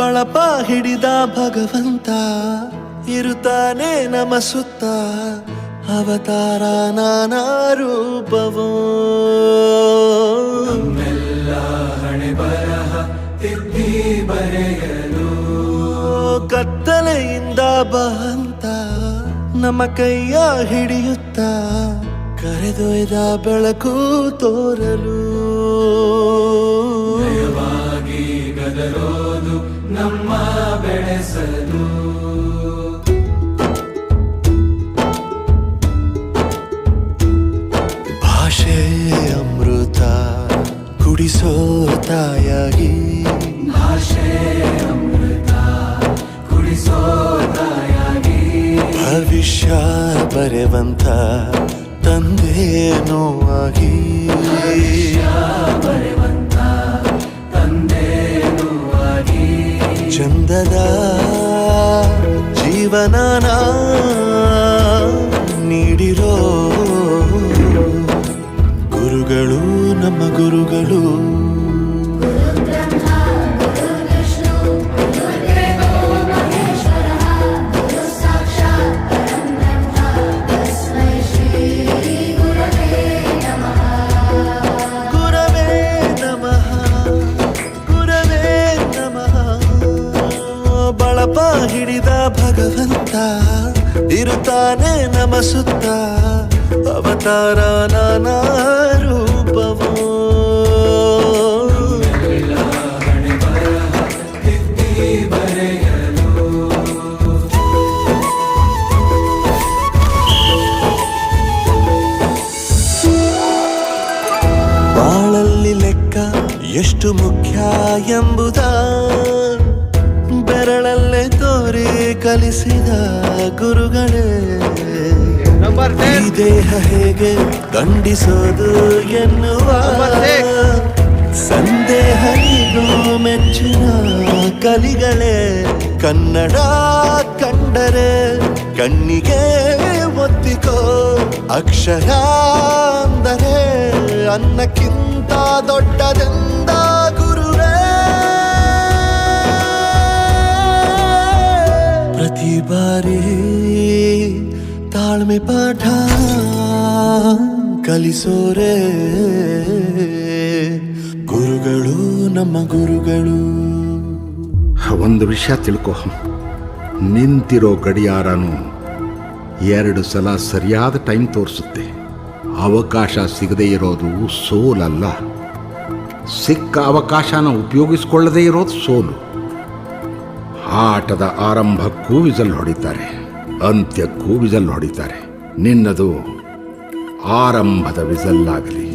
ಬಳಪ ಹಿಡಿದ ಭಗವಂತ ಇರುತ್ತಾನೆ ನಮ ಸುತ್ತ ಅವತಾರ ನಾನಾ ರೂಪವೋ ನಮ್ಮೆಲ್ಲ ಹಣೆ ಬರಹ ತಿದ್ದಿ ಬರೆಯಲು ಕತ್ತಲೆಯಿಂದ ಬಹಂತ ನಮ್ಮ ಕೈಯ ಹಿಡಿಯುತ್ತ ಕರೆದೊಯ್ದ ಬೆಳಕು ತೋರಲು ಭಯವಾಗಿ ಗದರೋದು ನಮ್ಮ ಬೆಳೆಸಲು ಭಾಷೆ ಅಮೃತ ಕುಡಿಸೋ ತಾಯಾಗಿ ಭಾಷೆ ಅಮೃತ ಕುಡಿಸೋ ತಾಯಾಗಿ ಭವಿಷ್ಯ ಬರೆವಂತ ತಂದೇನೋ ಆಗಿ ಬರೆವಂತ ತಂದೇನೂ ಆಗಿ ಚಂದದ ಜೀವನನ ನೀಡಿರೋ ಗುರುಗಳು ನಮ್ಮ ಗುರುಗಳು ಗುರವೇ ನಮಃ ಗುರವೇ ನಮಃ ಬಳಪ ಹಿಡಿದ ಭಗವಂತ ಇರುತ್ತಾನೆ ನಮ ಸುತ್ತ ಅವತಾರ ನಾನಾ ರೂಪವೋ ಹಣೆ ಬರಹ ತಿದ್ದಿ ಬರೆಯಲು ಬಾಳಲ್ಲಿ ಲೆಕ್ಕ ಎಷ್ಟು ಮುಖ್ಯ ಎಂಬುದ ಬೆರಳಲ್ಲೇ ತೋರಿ ಕಲಿಸಿದ ಗುರುಗಳೇ ಈ ದೇಹ ಹೇಗೆ ದಂಡಿಸೋದು ಎನ್ನುವ ಸಂದೇಹನಿಗೂ ಮೆಚ್ಚಿನ ಕಲಿಗಳೇ ಕನ್ನಡ ಕಂಡರೆ ಕಣ್ಣಿಗೆ ಒತ್ತಿಕೋ ಅಕ್ಷರ ಅಂದರೆ ಅನ್ನಕ್ಕಿಂತ ದೊಡ್ಡದೆಂದ ಗುರುವೇ ಪ್ರತಿ ಬಾರಿ ತಾಳ್ಮೆ ಪಾಠ ಕಲಿಸೋರೆ ಗುರುಗಳು ನಮ್ಮ ಗುರುಗಳು. ಒಂದು ವಿಷಯ ತಿಳ್ಕೊ, ನಿಂತಿರೋ ಗಡಿಯಾರನು 2 ಸಲ ಸರಿಯಾದ ಟೈಮ್ ತೋರಿಸುತ್ತೆ. ಅವಕಾಶ ಸಿಗದೇ ಇರೋದು ಸೋಲಲ್ಲ, ಸಿಕ್ಕ ಅವಕಾಶನ ಉಪಯೋಗಿಸ್ಕೊಳ್ಳದೇ ಇರೋದು ಸೋಲು. ಆಟದ ಆರಂಭಕ್ಕೂ ವಿಸಲ್ ಹೊಡಿತಾರೆ, ಅಂತ್ಯಕ್ಕೂ ವಿಸಲ್ ಹೊಡಿತಾರೆ. ನಿನ್ನದು ಆರಂಭದ ವಿಸಲ್ ಆಗಲಿ.